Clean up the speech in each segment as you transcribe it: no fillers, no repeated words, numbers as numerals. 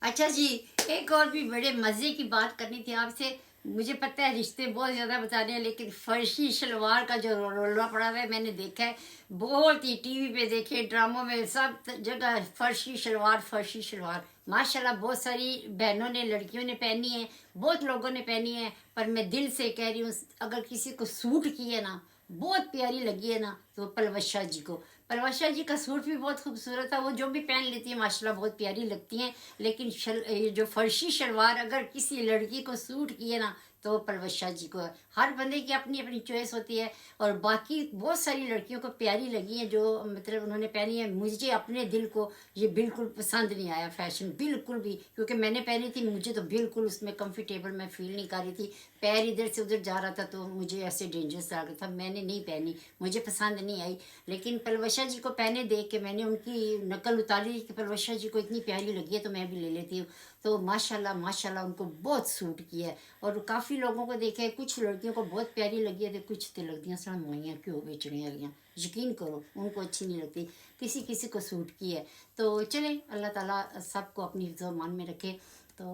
अच्छा जी, एक और भी बड़े मज़े की बात करनी थी आपसे। मुझे पता है रिश्ते बहुत ज़्यादा बता रहे हैं, लेकिन फर्शी शलवार का जो रोला पड़ा हुआ है मैंने देखा है। बहुत ही टीवी पे देखे, ड्रामों में, सब जगह फर्शी शलवार, फर्शी शलवार। माशाल्लाह बहुत सारी बहनों ने, लड़कियों ने पहनी है, बहुत लोगों ने पहनी है। पर मैं दिल से कह रही हूँ, अगर किसी को सूट की है ना, बहुत प्यारी लगी है ना, तो पलवशा जी को। पलवशा जी का सूट भी बहुत खूबसूरत था, वो जो भी पहन लेती है माशाल्लाह बहुत प्यारी लगती हैं। लेकिन ये जो फर्शी शलवार अगर किसी लड़की को सूट किए ना, तो वो पलवशा जी को है। हर बंदे की अपनी अपनी चॉइस होती है। और बाकी बहुत सारी लड़कियों को प्यारी लगी है जो मतलब उन्होंने पहनी है। मुझे अपने दिल को ये बिल्कुल पसंद नहीं आया फैशन, बिल्कुल भी, क्योंकि मैंने पहनी थी, मुझे तो बिल्कुल उसमें कंफर्टेबल मैं फील नहीं कर रही थी। पैर इधर से उधर जा रहा था तो मुझे ऐसे डेंजरस लग रहा था, मैंने नहीं पहनी, मुझे पसंद नहीं आई। लेकिन पलवशा जी को पहने देख के मैंने उनकी नकल उतारी कि पलवशा जी को इतनी प्यारी लगी है तो मैं भी ले लेती हूँ। तो माशाल्लाह माशाल्लाह उनको बहुत सूट किया है। और काफ़ी लोगों को देखा है, कुछ लड़कियों को बहुत प्यारी लगी है तो कुछ तो लगती हैं सड़ मुइयाँ क्यों बेचने वालियाँ। यकीन करो उनको अच्छी नहीं लगती, किसी किसी को सूट की है। तो चले, अल्लाह ताला सबको अपनी हिफ्ज़ व मान में रखे। तो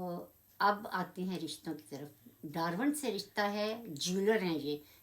अब आते हैं रिश्तों की तरफ। डारवन से रिश्ता है, ज्वेलर हैं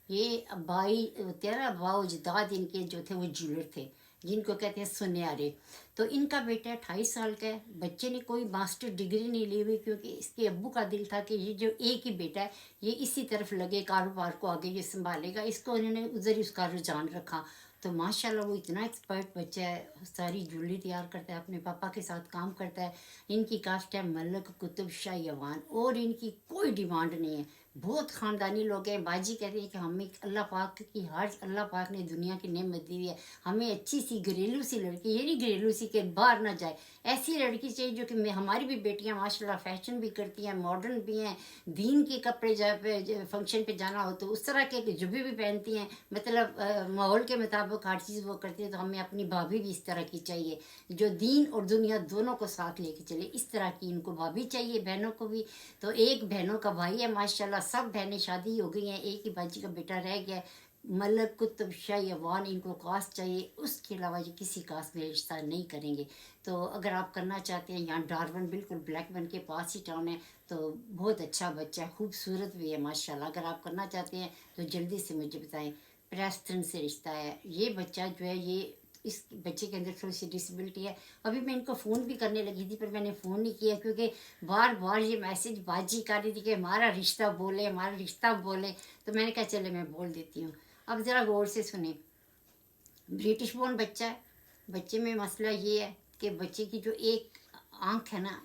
ये भाई, तेरह बाऊ अजदाद इनके जो थे वो ज्वेलर थे, जिनको कहते हैं सुनयारे। तो इनका बेटा 28 साल का है। बच्चे ने कोई मास्टर डिग्री नहीं ली हुई, क्योंकि इसके अब्बू का दिल था कि ये जो एक ही बेटा है ये इसी तरफ लगे, कारोबार को आगे ये संभालेगा, इसको उन्होंने उधर ही उसका रुझान रखा। तो माशाल्लाह वो इतना एक्सपर्ट बच्चा है, सारी ज्वेलरी तैयार करता है, अपने पापा के साथ काम करता है। इनकी कास्ट है मलक कुतुब शाह अवान, और इनकी कोई डिमांड नहीं है। बहुत ख़ानदानी लोग हैं। बाजी कहते हैं कि हमें अल्लाह पाक की, हर अल्लाह पाक ने दुनिया की नेमत दी हुई है, हमें अच्छी सी घरेलू सी लड़की, ये नहीं घरेलू सी के बाहर ना जाए, ऐसी लड़की चाहिए जो कि हमारी भी बेटियां माशाल्लाह फैशन भी करती हैं, मॉडर्न भी हैं, दीन के कपड़े फंक्शन पे जाना हो तो उस तरह के जुबे भी पहनती हैं, मतलब माहौल के मुताबिक हर चीज़ वो करती है। तो हमें अपनी भाभी भी इस तरह की चाहिए जो दीन और दुनिया दोनों को साथ लेके चले, इस तरह की इनको भाभी चाहिए, बहनों को भी। तो एक बहनों का भाई है माशाल्लाह, सब बहनें शादी हो गई हैं, एक ही बाजी का बेटा रह गया है, मलक कुतुब शाह अवान। इनको कास्ट चाहिए, उसके अलावा ये किसी कास्ट में रिश्ता नहीं करेंगे। तो अगर आप करना चाहते हैं, यहाँ डारवन बिल्कुल ब्लैकबर्न के पास ही टाउन है। तो बहुत अच्छा बच्चा है, खूबसूरत भी है माशाल्लाह। अगर आप करना चाहते हैं तो जल्दी से मुझे बताएं। प्रेस्टन से रिश्ता है। ये बच्चा जो है, ये इस बच्चे के अंदर थोड़ी सी डिसेबिलिटी है। अभी मैं इनको फ़ोन भी करने लगी थी पर मैंने फ़ोन नहीं किया, क्योंकि बार बार ये मैसेज बाजी कर रही थी कि हमारा रिश्ता बोले, हमारा रिश्ता बोले। तो मैंने कहा चले मैं बोल देती हूँ। अब ज़रा गौर से सुने। ब्रिटिश बोर्न बच्चा है। बच्चे में मसला ये है कि बच्चे की जो एक आंख है ना,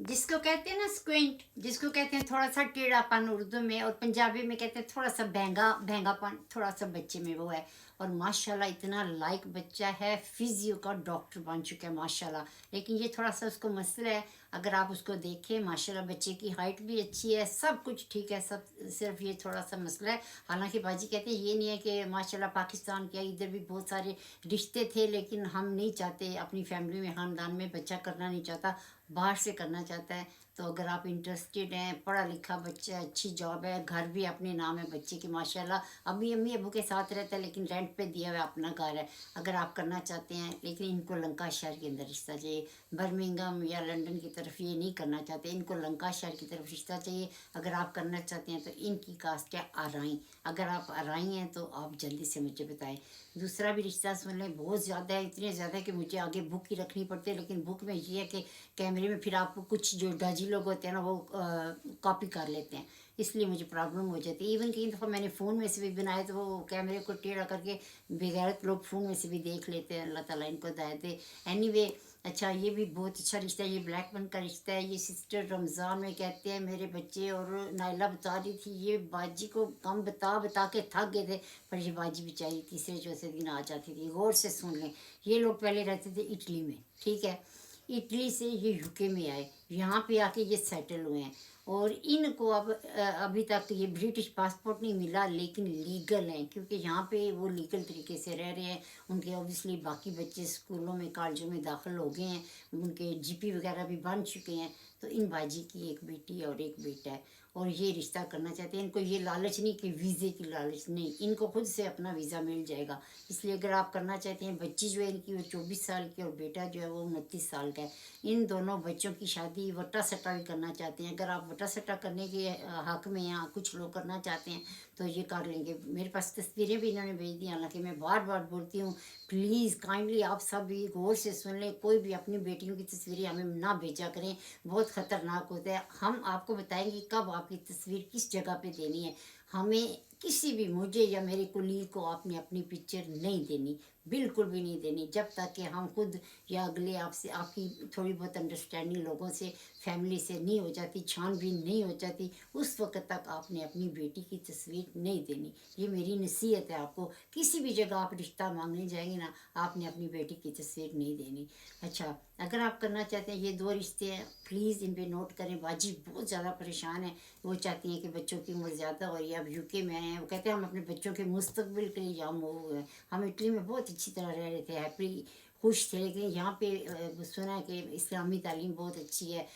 जिसको कहते हैं ना स्क्विंट, जिसको कहते हैं थोड़ा सा टेढ़ापन उर्दू में, और पंजाबी में कहते हैं थोड़ा सा भैंगापन, थोड़ा सा बच्चे में वो है। और माशाल्लाह इतना लाइक बच्चा है, फिजियो का डॉक्टर बन चुका है माशाल्लाह। लेकिन ये थोड़ा सा उसको मसला है। अगर आप उसको देखें माशाल्लाह बच्चे की हाइट भी अच्छी है, सब कुछ ठीक है, सब सिर्फ ये थोड़ा सा मसला है। हालांकि बाजी कहते हैं ये नहीं है कि माशाल्लाह पाकिस्तान के इधर भी बहुत सारे रिश्ते थे, लेकिन हम नहीं चाहते अपनी फैमिली में, ख़ानदान में बच्चा करना नहीं चाहता, बाहर से करना चाहता है। तो अगर आप इंटरेस्टेड हैं, पढ़ा लिखा बच्चा है, अच्छी जॉब है, घर भी अपने नाम है बच्चे की माशाल्लाह, अभी अम्मी अबू के साथ रहता है लेकिन रेंट पे दिया हुआ अपना घर है। अगर आप करना चाहते हैं, लेकिन इनको लंकाशायर के अंदर रिश्ता चाहिए, बर्मिंघम या लंदन की तरफ ये नहीं करना चाहते, इनको लंकाशायर की तरफ रिश्ता चाहिए। अगर आप करना चाहते हैं तो इनकी कास्ट है आरई। अगर आप आरई हैं तो आप जल्दी से मुझे बताएं। दूसरा भी रिश्ता सुन लें, बहुत ज़्यादा है, इतने ज़्यादा कि मुझे आगे बुक ही रखनी पड़ती है। लेकिन बुक में ये है कि कैमरे में फिर आपको कुछ जो डाजी लोग होते हैं ना वो कॉपी कर लेते हैं, इसलिए मुझे प्रॉब्लम हो जाती है। इवन कई दफ़ा मैंने फ़ोन में से भी बनाए तो वो कैमरे को टेढ़ा करके बेगैरत लोग फ़ोन में से भी देख लेते हैं। अल्लाह ताला इनको हिदायत दे। एनीवे, अच्छा ये भी बहुत अच्छा रिश्ता है, ये ब्लैकबन का रिश्ता है। ये सिस्टर रमज़ान में कहते हैं मेरे बच्चे, और नाइला बता रही थी ये बाजी को कम बता बता के थक गए थे, पर ये बाजी बेचारी तीसरे चौथे दिन आ जाती थी। गौर से सुन लें, ये लोग पहले रहते थे इटली में, ठीक है, इटली से ये यूके में आए, यहाँ पे आके ये सेटल हुए हैं। और इनको अब अभी तक ये ब्रिटिश पासपोर्ट नहीं मिला, लेकिन लीगल हैं, क्योंकि यहाँ पे वो लीगल तरीके से रह रहे हैं। उनके ऑब्वियसली बाकी बच्चे स्कूलों में, कॉलेजों में दाखिल हो गए हैं, उनके जीपी वगैरह भी बन चुके हैं। तो इन बाजी की एक बेटी और एक बेटा है, और ये रिश्ता करना चाहते हैं। इनको ये लालच नहीं कि वीज़े की लालच नहीं, इनको खुद से अपना वीज़ा मिल जाएगा। इसलिए अगर आप करना चाहते हैं, बच्ची जो है इनकी वो 24 साल की, और बेटा जो है वो 29 साल का है। इन दोनों बच्चों की शादी शादी वट्टा सट्टा भी करना चाहते हैं, अगर आप वट्टा सट्टा करने के हक में या कुछ लोग करना चाहते हैं तो ये कर लेंगे। मेरे पास तस्वीरें भी इन्होंने भेज दी, हालांकि मैं बार बार बोलती हूँ प्लीज़ काइंडली आप सब भी गौर से सुन लें, कोई भी अपनी बेटियों की तस्वीरें हमें ना भेजा करें, बहुत ख़तरनाक होता है। हम आपको बताएंगे कब आपकी तस्वीर किस जगह पे देनी है। हमें किसी भी, मुझे या मेरे कुलीग को आपने अपनी पिक्चर नहीं देनी, बिल्कुल भी नहीं देनी, जब तक कि हम खुद या अगले आपसे आपकी थोड़ी बहुत अंडरस्टैंडिंग लोगों से, फैमिली से नहीं हो जाती, छानबीन नहीं हो जाती, उस वक्त तक आपने अपनी बेटी की तस्वीर नहीं देनी। ये मेरी नसीहत है आपको। किसी भी जगह आप रिश्ता मांगने जाएंगे ना, आपने अपनी बेटी की तस्वीर नहीं देनी। अच्छा, अगर आप करना चाहते हैं, ये 2 रिश्ते हैं, प्लीज़ इन पे नोट करें। बाजी बहुत ज़्यादा परेशान है, वो चाहती हैं कि बच्चों की उम्र ज़्यादा हो रही है, अब यूके में आए हैं, वो कहते हैं हम अपने बच्चों के मुस्तकबिल के लिए यहाँ मूव हुए हैं। हम इटली में बहुत अच्छी तरह रह रहे थे, हैप्पी खुश थे, लेकिन यहाँ पे सुना है कि इस्लामी तालीम बहुत अच्छी है,